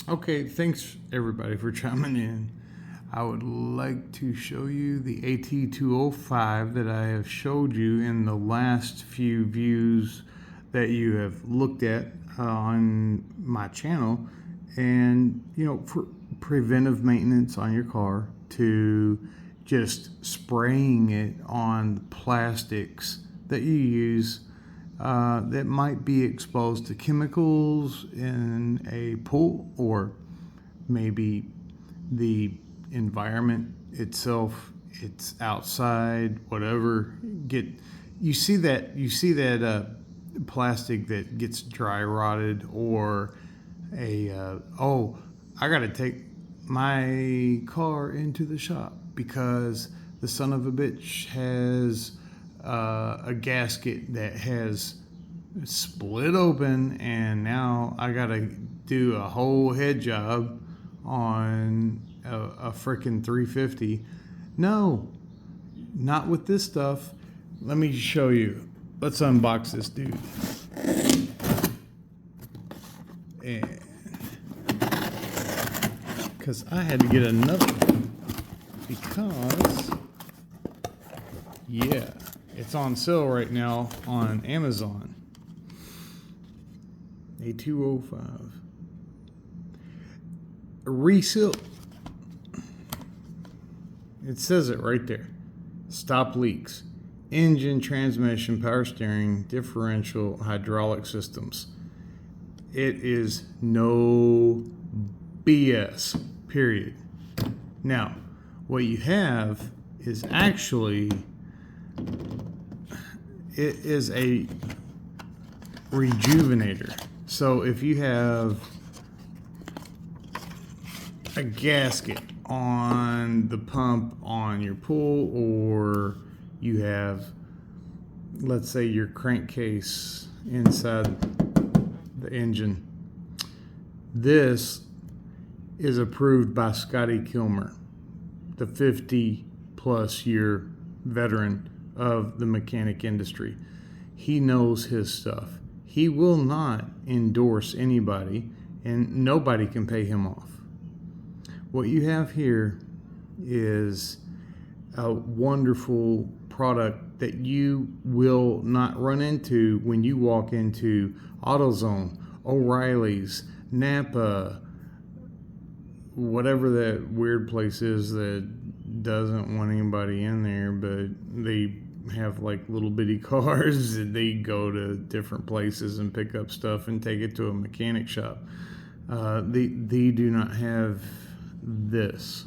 Okay, thanks everybody for chiming in. I would like to show you the AT205 that I have showed you in the last few views that you have looked at on my channel. And, for preventive maintenance on your car, to just spraying it on the plastics that you use that might be exposed to chemicals in a pool, or maybe the environment itself, it's outside, whatever. You see that plastic that gets dry rotted, or I gotta take my car into the shop because the son of a bitch has a gasket that has split open, and now I gotta do a whole head job on a freaking 350. No, not with this stuff. Let me show you. Let's unbox this dude. And because I had to get another one because, yeah, it's on sale right now on Amazon. A205. Reseal. It says it right there. Stop leaks. Engine, transmission, power steering, differential, hydraulic systems. It is no BS, period. Now, what you have is actually, it is a rejuvenator. So if you have a gasket on the pump on your pool, or you have, let's say, your crankcase inside the engine, this is approved by Scotty Kilmer, the 50 plus year veteran of the mechanic industry. He knows his stuff. He will not endorse anybody, and nobody can pay him off. What you have here is a wonderful product that you will not run into when you walk into AutoZone, O'Reilly's, Napa, whatever that weird place is that doesn't want anybody in there, but they have like little bitty cars that they go to different places and pick up stuff and take it to a mechanic shop. They do not have this.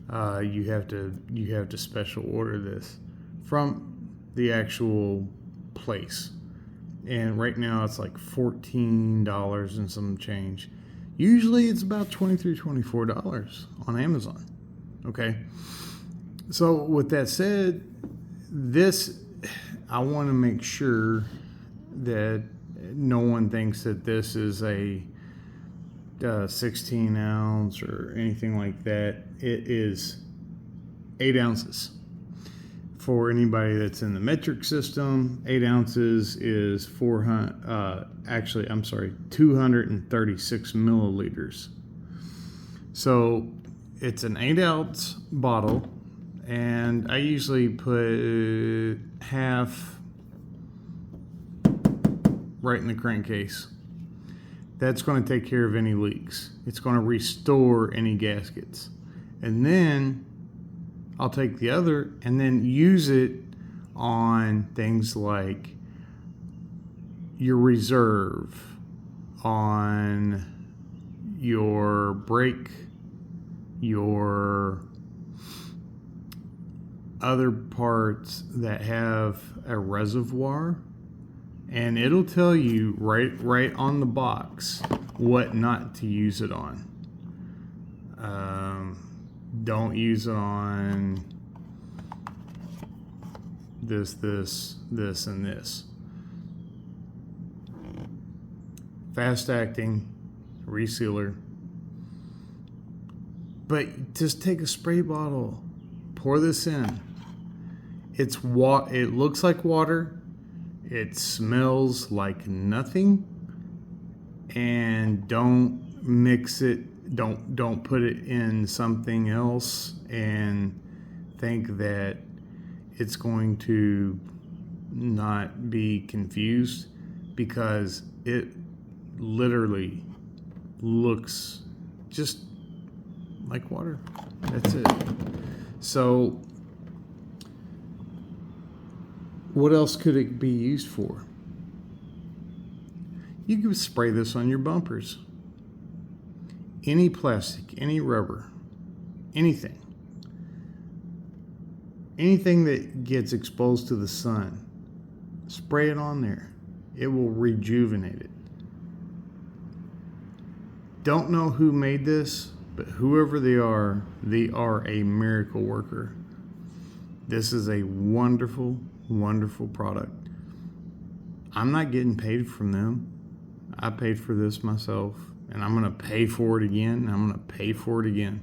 You have to special order this from the actual place, and right now it's like $14 and some change. Usually it's about $23, $24 on Amazon. Okay, so with that said, this, I want to make sure that no one thinks that this is a 16 ounce or anything like that. It is 8 ounces. For anybody that's in the metric system, 8 ounces is 236 milliliters. So it's an 8 ounce bottle, and I usually put half right in the crankcase. That's going to take care of any leaks. It's going to restore any gaskets. And then I'll take the other and then use it on things like your reserve, on your brake, your other parts that have a reservoir, and it'll tell you right on the box what not to use it on. Don't use it on this, and this. Fast acting resealer. But just take a spray bottle, pour this in. It looks like water. It smells like nothing. And don't mix it. Don't put it in something else and think that it's going to not be confused, because it literally looks just like water. That's it. So what else could it be used for? You could spray this on your bumpers. Any plastic, any rubber, anything. Anything that gets exposed to the sun, spray it on there. It will rejuvenate it. Don't know who made this, but whoever they are a miracle worker. This is a wonderful, wonderful product. I'm not getting paid from them. I paid for this myself, and I'm going to pay for it again, and I'm going to pay for it again.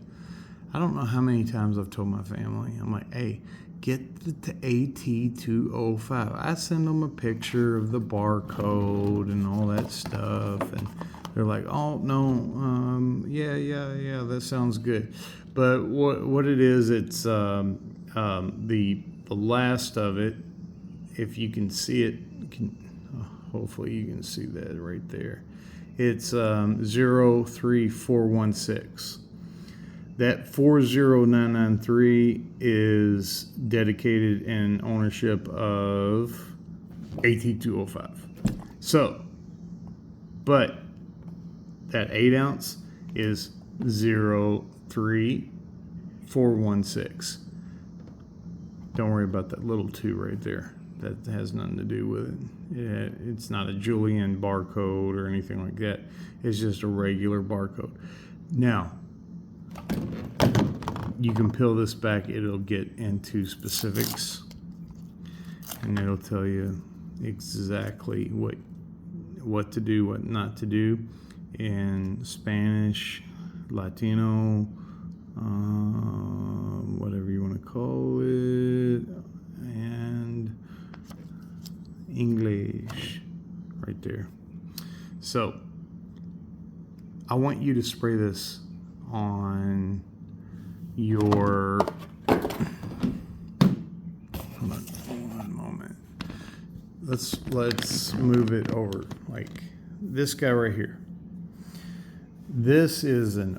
I don't know how many times I've told my family, I'm like, hey, get the AT205. I send them a picture of the barcode and all that stuff, and they're like, oh, no, yeah, that sounds good. But what it is, it's the last of it, if you can see it, hopefully you can see that right there. It's 03416. That 40993 is dedicated in ownership of AT205. So, but that 8 ounce is 03416. Don't worry about that little 2 right there. That has nothing to do with it. It's not a Julian barcode or anything like that. It's just a regular barcode. Now, you can peel this back. It'll get into specifics, and it'll tell you exactly what to do, what not to do in Spanish, Latino, whatever you want to call it, and English right there. So I want you to spray this on your, hold on one moment. Let's move it over, like this guy right here. This is an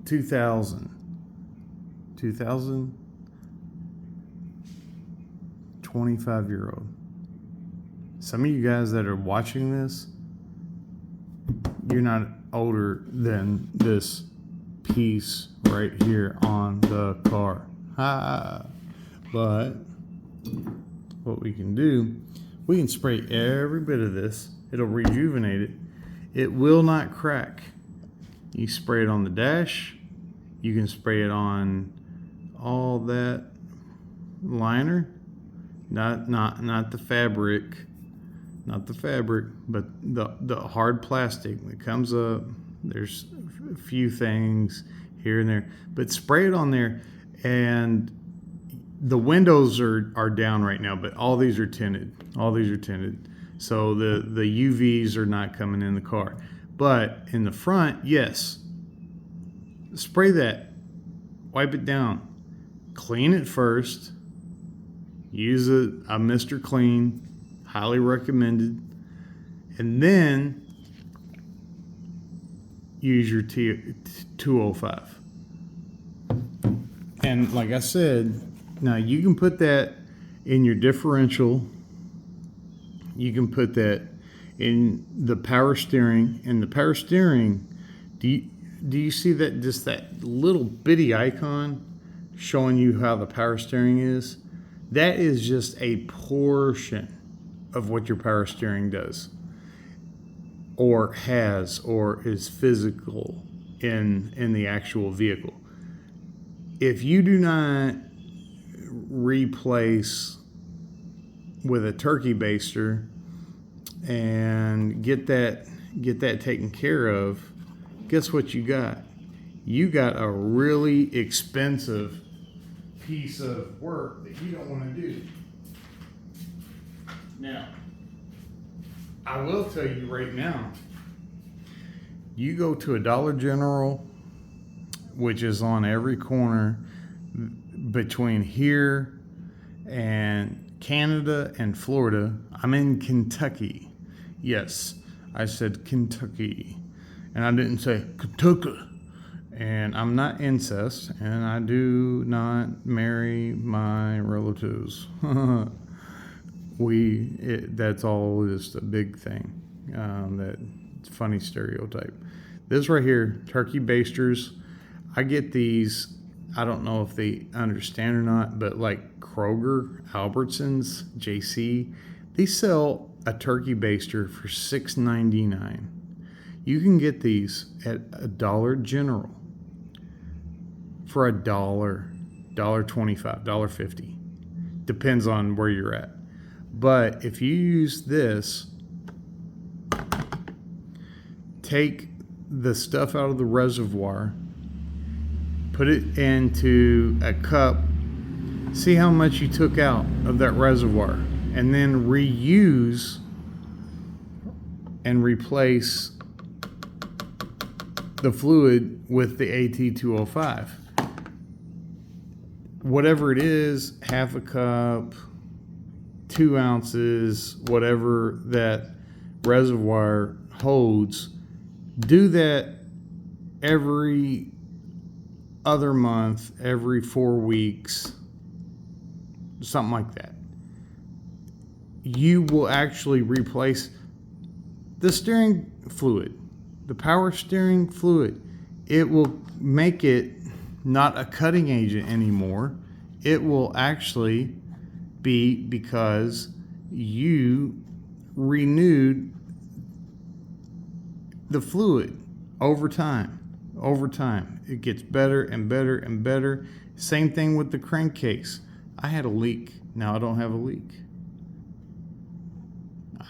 2000 25-year-old. Some of you guys that are watching this, you're not older than this piece right here on the car. But what we can do, we can spray every bit of this. It'll rejuvenate it. It will not crack. You spray it on the dash. You can spray it on all that liner. Not the fabric, but the hard plastic that comes up. There's a few things here and there, but spray it on there. And the windows are down right now, but all these are tinted. So the UVs are not coming in the car. But in the front, yes. Spray that. Wipe it down. Clean it first. Use a Mr. Clean. Highly recommended. And then use your 205. And like I said, now you can put that in your differential. You can put that in the power steering. And the power steering, do you see that, just that little bitty icon showing you how the power steering is? That is just a portion of what your power steering does, or has, or is physical in the actual vehicle. If you do not replace with a turkey baster and get that taken care of, guess what you got? You got a really expensive piece of work that you don't want to do. Now, I will tell you right now, You go to a Dollar General, which is on every corner between here and Canada and Florida. I'm in Kentucky. Yes, I said Kentucky. And I didn't say Kentucky. And I'm not incest, and I do not marry my relatives. That's all just a big thing. That funny stereotype. This right here, turkey basters. I get these. I don't know if they understand or not, but like Kroger, Albertsons, JC, they sell a turkey baster for $6.99. You can get these at a Dollar General for $1, $1.25, $1.50. Depends on where you're at. But if you use this, take the stuff out of the reservoir, put it into a cup, see how much you took out of that reservoir, and then reuse and replace the fluid with the AT205. Whatever it is, half a cup, 2 ounces, whatever that reservoir holds, do that every other month, every 4 weeks, something like that. You will actually replace the steering fluid, the power steering fluid. It will make it not a cutting agent anymore. It will actually be because you renewed the fluid over time. Over time, it gets better and better and better. Same thing with the crankcase. I had a leak. Now I don't have a leak.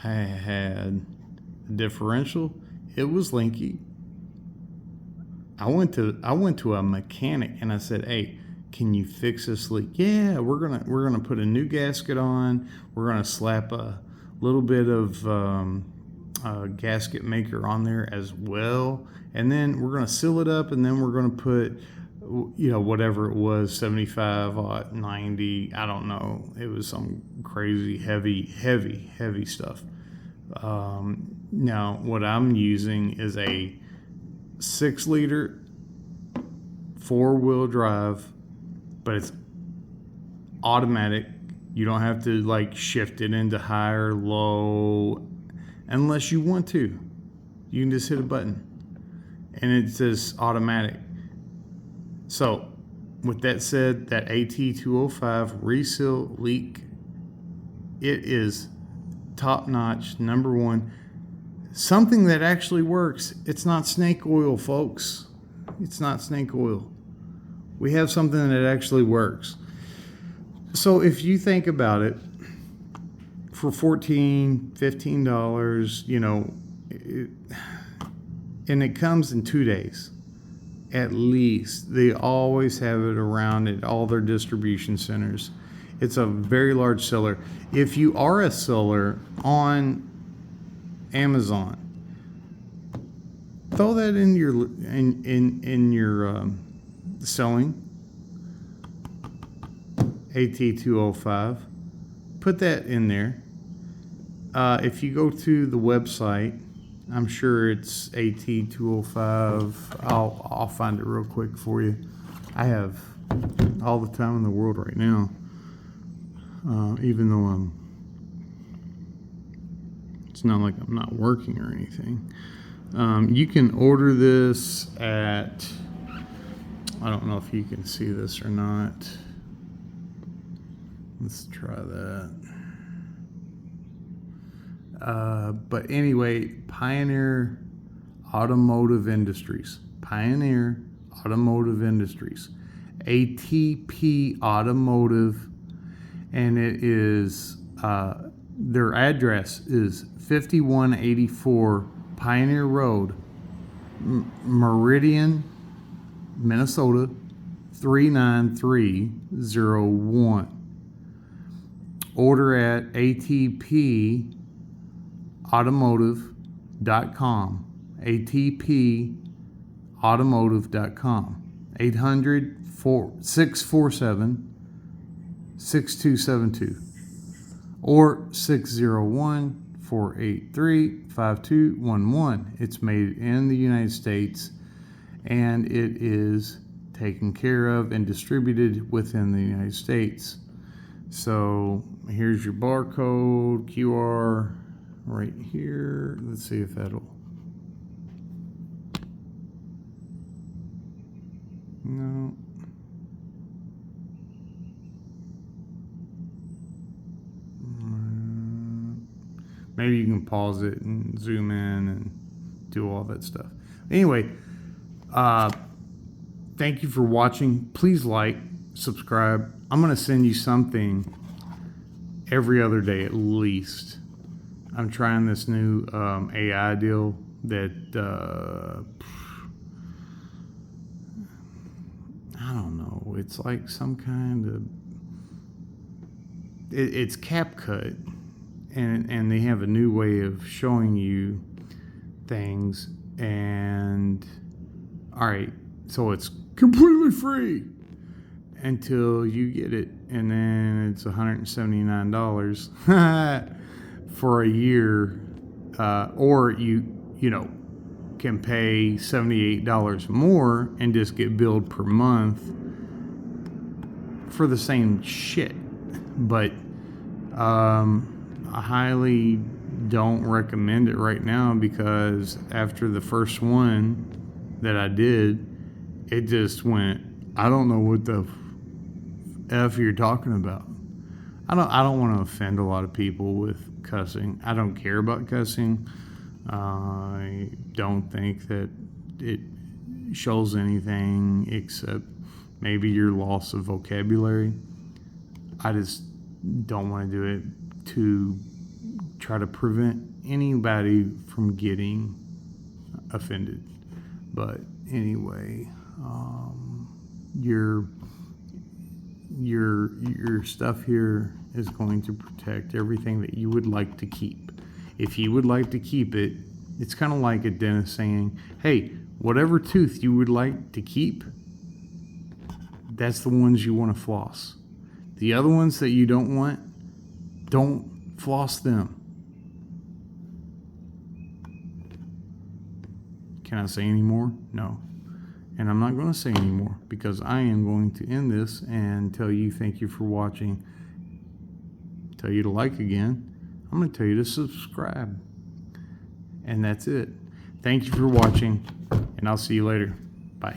I had a differential. It was linky. I went to a mechanic and I said, "Hey, can you fix this leak?" "Yeah, we're gonna put a new gasket on. We're gonna slap a little bit of gasket maker on there as well, and then we're gonna seal it up, and then we're gonna put, whatever it was, 75 90. I don't know. It was some crazy heavy stuff." Now what I'm using is a 6-liter 4-wheel drive, but it's automatic. You don't have to shift it into high or low unless you want to. You can just hit a button and it says automatic. So with that said, that AT205 reseal leak, it is top notch, number one. Something that actually works. It's not snake oil, folks. It's not snake oil. We have something that actually works. So if you think about it, for $14, $15, and it comes in 2 days at least. They always have it around at all their distribution centers. It's a very large seller. If you are a seller on Amazon, throw that in your selling AT205. Put that in there. If you go to the website, I'm sure it's AT205. I'll find it real quick for you. I have all the time in the world right now, even though it's not like I'm not working or anything. You can order this at, I don't know if you can see this or not. Let's try that. But anyway, Pioneer Automotive Industries. Pioneer Automotive Industries. ATP Automotive. And it is, their address is 5184 Pioneer Road, Meridian, Minnesota, 39301. Order at atpautomotive.com, atpautomotive.com. 800-647-6272 or 601-483-5211. It's made in the United States, and it is taken care of and distributed within the United States. So here's your barcode, QR right here. Let's see if that'll... No. Maybe you can pause it and zoom in and do all that stuff. Anyway, thank you for watching. Please like, subscribe. I'm going to send you something every other day at least. I'm trying this new AI deal that I don't know. It's like some kind of... It's CapCut. And they have a new way of showing you things. And all right, so it's completely free until you get it, and then it's $179 for a year, or you can pay $78 more and just get billed per month for the same shit. But I highly don't recommend it right now, because after the first one that I did, it just went, I don't know what the F you're talking about. I don't want to offend a lot of people with cussing. I don't care about cussing. I don't think that it shows anything except maybe your loss of vocabulary. I just don't want to do it to try to prevent anybody from getting offended. But anyway, your stuff here is going to protect everything that you would like to keep. If you would like to keep it, it's kind of like a dentist saying, hey, whatever tooth you would like to keep, that's the ones you want to floss. The other ones that you don't want, don't floss them. Can I say any more? No. And I'm not going to say any more, because I am going to end this and tell you thank you for watching. Tell you to like again. I'm going to tell you to subscribe. And that's it. Thank you for watching, and I'll see you later. Bye.